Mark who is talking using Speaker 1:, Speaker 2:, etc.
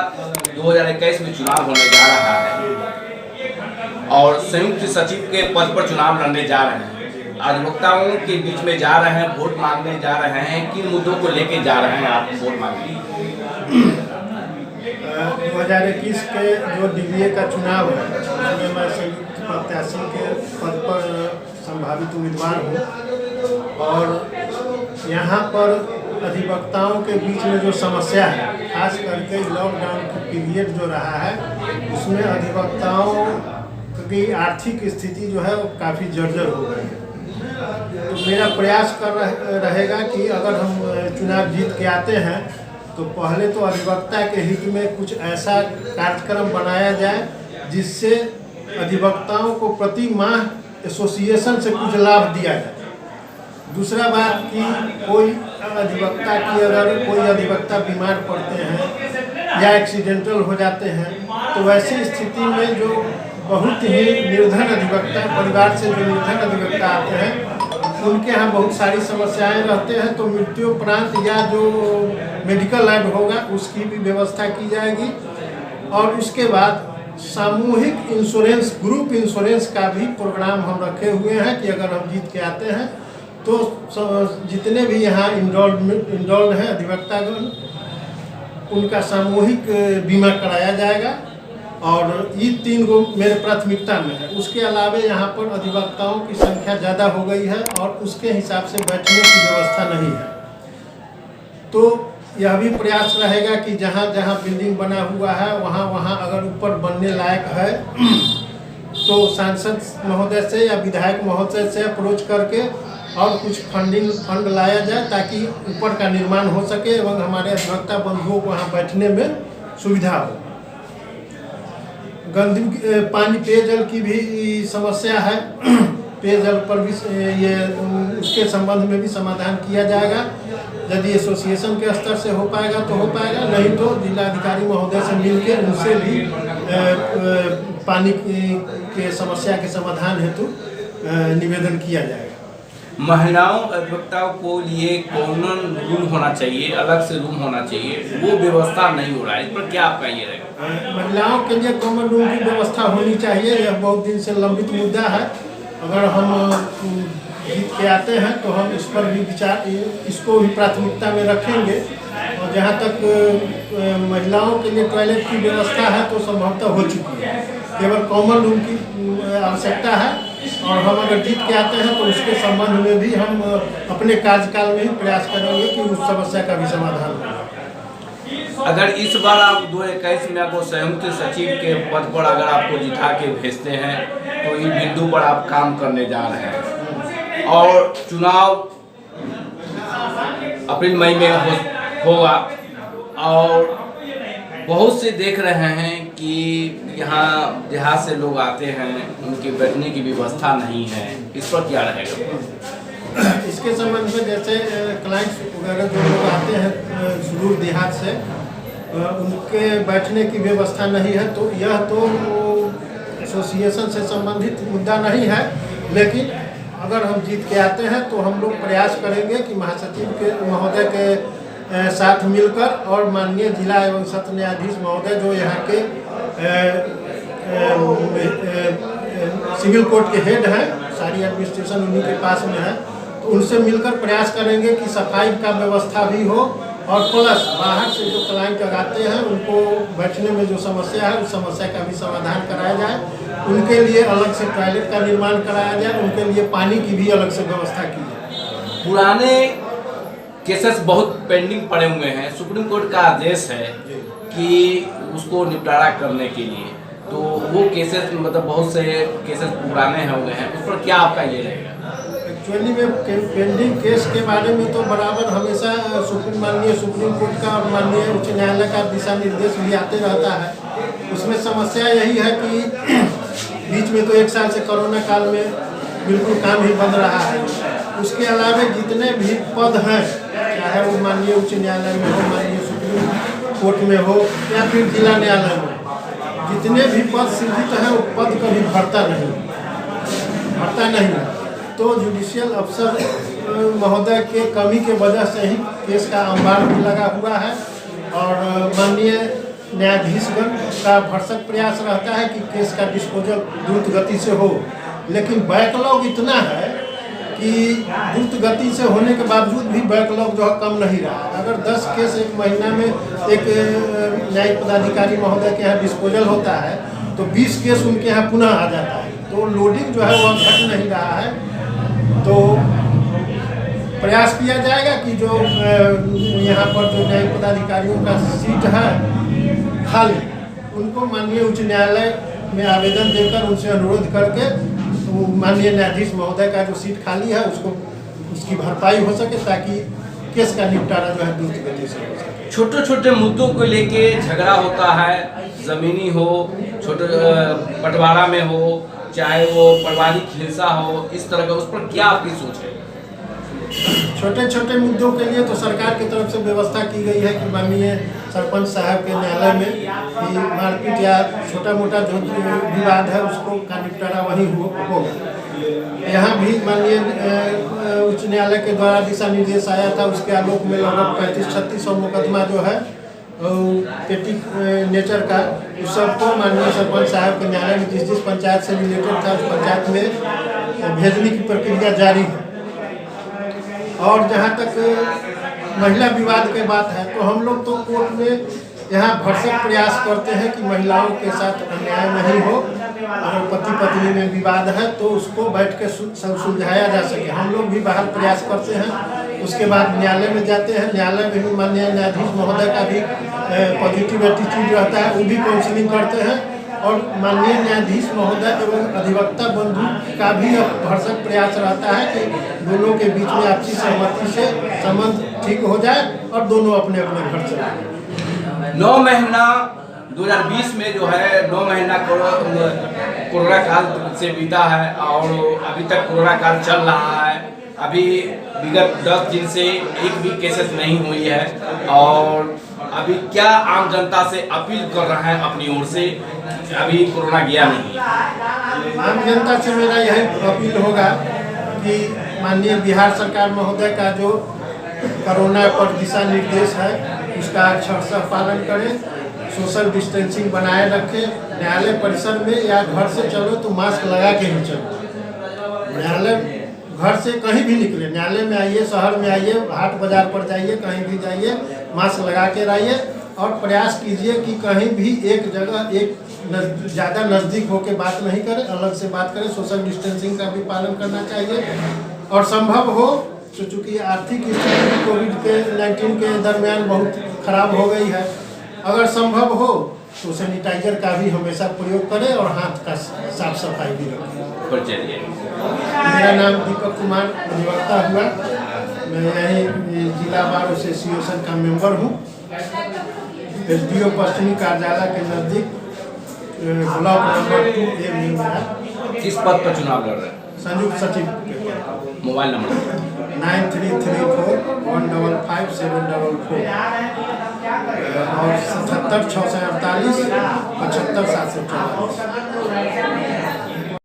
Speaker 1: 2021 में चुनाव होने जा रहा है और संयुक्त सचिव के पद पर चुनाव लड़ने जा रहे हैं। अधिवक्ताओं के बीच में जा रहे हैं, वोट मांगने जा रहे हैं। किन मुद्दों को लेके जा रहे हैं आप वोट मांगने?
Speaker 2: 2021 के जो DBA का चुनाव है उसमें मैं संयुक्त प्रत्याशी के पद पर संभावित उम्मीदवार हूँ और यहाँ पर अधिवक्ताओं के बीच में जो समस्या है, खास करके लॉकडाउन की पीरियड जो रहा है उसमें अधिवक्ताओं की आर्थिक स्थिति जो है वो काफ़ी जर्जर हो गई है। तो मेरा प्रयास रहेगा कि अगर हम चुनाव जीत के आते हैं तो पहले तो अधिवक्ता के हित में कुछ ऐसा कार्यक्रम बनाया जाए जिससे अधिवक्ताओं को प्रति माह एसोसिएशन से कुछ लाभ दिया जाए। दूसरा बात कि कोई अधिवक्ता बीमार पड़ते हैं या एक्सीडेंटल हो जाते हैं तो वैसी स्थिति में जो बहुत ही निर्धन अधिवक्ता, परिवार से जो निर्धन अधिवक्ता आते हैं उनके यहाँ बहुत सारी समस्याएं रहते हैं, तो मृत्युपरांत या जो मेडिकल एड होगा उसकी भी व्यवस्था की जाएगी। और उसके बाद सामूहिक इंश्योरेंस, ग्रुप इंश्योरेंस का भी प्रोग्राम हम रखे हुए हैं कि अगर हम जीत के आते हैं तो जितने भी यहाँ इंडोल्ड हैं अधिवक्तागण उनका सामूहिक बीमा कराया जाएगा और ये 3 गो मेरे प्राथमिकता में है। उसके अलावा यहाँ पर अधिवक्ताओं की संख्या ज़्यादा हो गई है और उसके हिसाब से बैठने की व्यवस्था नहीं है। तो यह भी प्रयास रहेगा कि जहाँ जहाँ बिल्डिंग बना हुआ है वहाँ अगर ऊपर बनने लायक है तो सांसद महोदय से या विधायक महोदय से अप्रोच करके और कुछ फंड लाया जाए ताकि ऊपर का निर्माण हो सके एवं हमारे अधिवक्ता बंधुओं को वहाँ बैठने में सुविधा हो। गंदगी, पानी, पेयजल की भी समस्या है। पेयजल पर भी उसके संबंध में भी समाधान किया जाएगा। यदि एसोसिएशन के स्तर से हो पाएगा तो हो पाएगा, नहीं तो जिलाधिकारी महोदय से मिलकर उनसे भी पानी के समस्या के समाधान हेतु निवेदन किया जाएगा।
Speaker 1: महिलाओं अधिवक्ताओं को लिए कॉमन रूम होना चाहिए, अलग से रूम होना चाहिए, वो व्यवस्था नहीं हो रहा है, इस पर क्या आपका ये रहेगा?
Speaker 2: महिलाओं के लिए कॉमन रूम की व्यवस्था होनी चाहिए, यह बहुत दिन से लंबित मुद्दा है। अगर हम जीत के आते हैं तो हम इस पर भी विचार, इसको भी प्राथमिकता में रखेंगे। और जहाँ तक महिलाओं के लिए टॉयलेट की व्यवस्था है तो संभवतः हो चुकी है, केवल कॉमन रूम की आवश्यकता है और हम अगर जीत के आते हैं तो उसके संबंध में भी हम अपने कार्यकाल में ही प्रयास करेंगे कि उस समस्या का भी समाधान हो।
Speaker 1: अगर इस बार आप 2021 में आपको संयुक्त सचिव के पद पर अगर आपको जिता के भेजते हैं तो इस बिंदु पर आप काम करने जा रहे हैं और चुनाव अप्रैल मई में होगा और बहुत से देख रहे हैं कि यहाँ देहात से लोग आते हैं, उनके बैठने की व्यवस्था नहीं है, इस पर क्या रहेगा?
Speaker 2: इसके संबंध में जैसे क्लाइंट्स वगैरह जो लोग आते हैं सुदूर देहात से, उनके बैठने की व्यवस्था नहीं है, तो यह तो एसोसिएशन से संबंधित मुद्दा नहीं है। लेकिन अगर हम जीत के आते हैं तो हम लोग प्रयास करेंगे कि महासचिव के महोदय के साथ मिलकर और माननीय जिला एवं सत्र न्यायाधीश महोदय जो यहाँ के सिविल कोर्ट के हेड हैं, सारी एडमिनिस्ट्रेशन उन्हीं के पास में है, तो उनसे मिलकर प्रयास करेंगे कि सफाई का व्यवस्था भी हो और प्लस बाहर से जो क्लाइंट आते हैं उनको बैठने में जो समस्या है उस समस्या का भी समाधान कराया जाए। उनके लिए अलग से टॉयलेट का निर्माण कराया जाए, उनके लिए पानी की भी अलग से व्यवस्था की जाए।
Speaker 1: पुराने केसेस बहुत पेंडिंग पड़े हुए हैं, सुप्रीम कोर्ट का आदेश है कि उसको निपटारा करने के लिए, तो वो केसेस मतलब बहुत से केसेस पुराने हुए हैं, उस पर क्या आपका ये रहेगा?
Speaker 2: एक्चुअली में पेंडिंग केस के बारे में तो बराबर हमेशा माननीय सुप्रीम कोर्ट का और माननीय उच्च न्यायालय का दिशा निर्देश भी आते रहता है। उसमें समस्या यही है कि बीच में तो 1 साल से कोरोना काल में बिल्कुल काम ही बंद रहा है। उसके अलावा जितने भी पद हैं, चाहे वो माननीय उच्च न्यायालय में हो, माननीय सुप्रीम कोर्ट में हो या फिर जिला न्यायालय में, जितने भी पद सृजित हैं वो पद कभी भरता नहीं है। तो जुडिशियल अफसर महोदय के कमी के वजह से ही केस का अंबार भी लगा हुआ है और माननीय न्यायाधीशगण का भरसक प्रयास रहता है कि केस का डिस्पोजल द्रुत गति से हो, लेकिन बैकलॉग इतना है कि द्रुत गति से होने के बावजूद भी बैकलॉग जो है कम नहीं रहा। अगर 10 केस एक महीना में एक न्यायिक पदाधिकारी महोदय के यहाँ डिस्पोजल होता है तो 20 केस उनके यहाँ पुनः आ जाता है, तो लोडिंग जो है वह घट नहीं रहा है। तो प्रयास किया जाएगा कि जो यहाँ पर जो न्यायिक पदाधिकारियों का सीट है खाली, उनको माननीय उच्च न्यायालय में आवेदन देकर उनसे अनुरोध करके तो माननीय न्यायाधीश महोदय का जो सीट खाली है उसको उसकी भरपाई हो सके, ताकि केस का निपटारा जो है द्रुत गति से हो सके।
Speaker 1: छोटे छोटे मुद्दों को लेके झगड़ा होता है, जमीनी हो, छोटे बंटवारा में हो, चाहे वो पारिवारिक हिंसा हो, इस तरह का, उस पर क्या आपकी सोच है?
Speaker 2: छोटे छोटे मुद्दों के लिए तो सरकार की तरफ से व्यवस्था की गई है कि माननीय सरपंच साहब के न्यायालय में कि मारपीट या छोटा मोटा जो विवाद है उसको का निपटारा वहीं होगा। यहाँ भी माननीय उच्च न्यायालय के द्वारा दिशा निर्देश आया था, उसके आलोक में लगभग 3500-3600 मुकदमा जो है पेटी नेचर का, उस सबको माननीय सरपंच साहब के न्यायालय में जिस पंचायत से रिलेटेड था उस पंचायत में भेजने की प्रक्रिया जारी है। और जहाँ तक महिला विवाद की बात है तो हम लोग तो कोर्ट में यहाँ भरसक प्रयास करते हैं कि महिलाओं के साथ अन्याय नहीं हो। अगर पति पत्नी में विवाद है तो उसको बैठ के सुलझाया जा सके, हम लोग भी बाहर प्रयास करते हैं। उसके बाद न्यायालय में जाते हैं, न्यायालय में भी माननीय न्यायाधीश महोदय का भी पॉजिटिव एटीट्यूड रहता है, वो भी काउंसलिंग करते हैं। और माननीय न्यायाधीश महोदय एवं अधिवक्ता बंधु का भी भरसक प्रयास रहता है कि दोनों के बीच में आपसी सहमति से संबंध ठीक हो जाए और दोनों अपने अपने घर चले जाए।
Speaker 1: 9 महीना 2020 में जो है 9 महीना कोरोना काल से बीता है और अभी तक कोरोना काल चल रहा है। अभी विगत 10 दिन से एक भी केसेस नहीं हुई है और अभी क्या आम जनता से अपील कर रहे हैं अपनी ओर से? अभी कोरोना गया नहीं,
Speaker 2: आम जनता से मेरा यही अपील होगा कि माननीय बिहार सरकार महोदय का जो कोरोना पर दिशा निर्देश है उसका अक्षरशः पालन करें, सोशल डिस्टेंसिंग बनाए रखें, न्यायालय परिसर में या घर से चलो तो मास्क लगा के ही चलो। न्यायालय घर से कहीं भी निकले, न्यायालय में आइए, शहर में आइए, हाट बाजार पर जाइए, कहीं भी जाइए, मास्क लगा के रहिए और प्रयास कीजिए कि कहीं भी एक जगह एक ज़्यादा नज़दीक होकर बात नहीं करें, अलग से बात करें। सोशल डिस्टेंसिंग का भी पालन करना चाहिए और संभव हो तो चूँकि आर्थिक स्थिति कोविड-19 के दरमियान बहुत खराब हो गई है, अगर संभव हो तो सैनिटाइजर का भी हमेशा प्रयोग करें और हाथ का साफ सफाई भी रखें। मेरा नाम दीपक कुमार अधिवक्ता हुआ, मैं यही जिला बार एसोसिएशन का मेंबर हूँ। SDO पश्चिमी कार्यालय के नज़दीक ब्लॉक नंबर 2A में है।
Speaker 1: किस पद पर चुनाव लड़ रहे हैं?
Speaker 2: संयुक्त सचिव।
Speaker 1: मोबाइल नंबर
Speaker 2: 9334155744 और 77 648 75 744।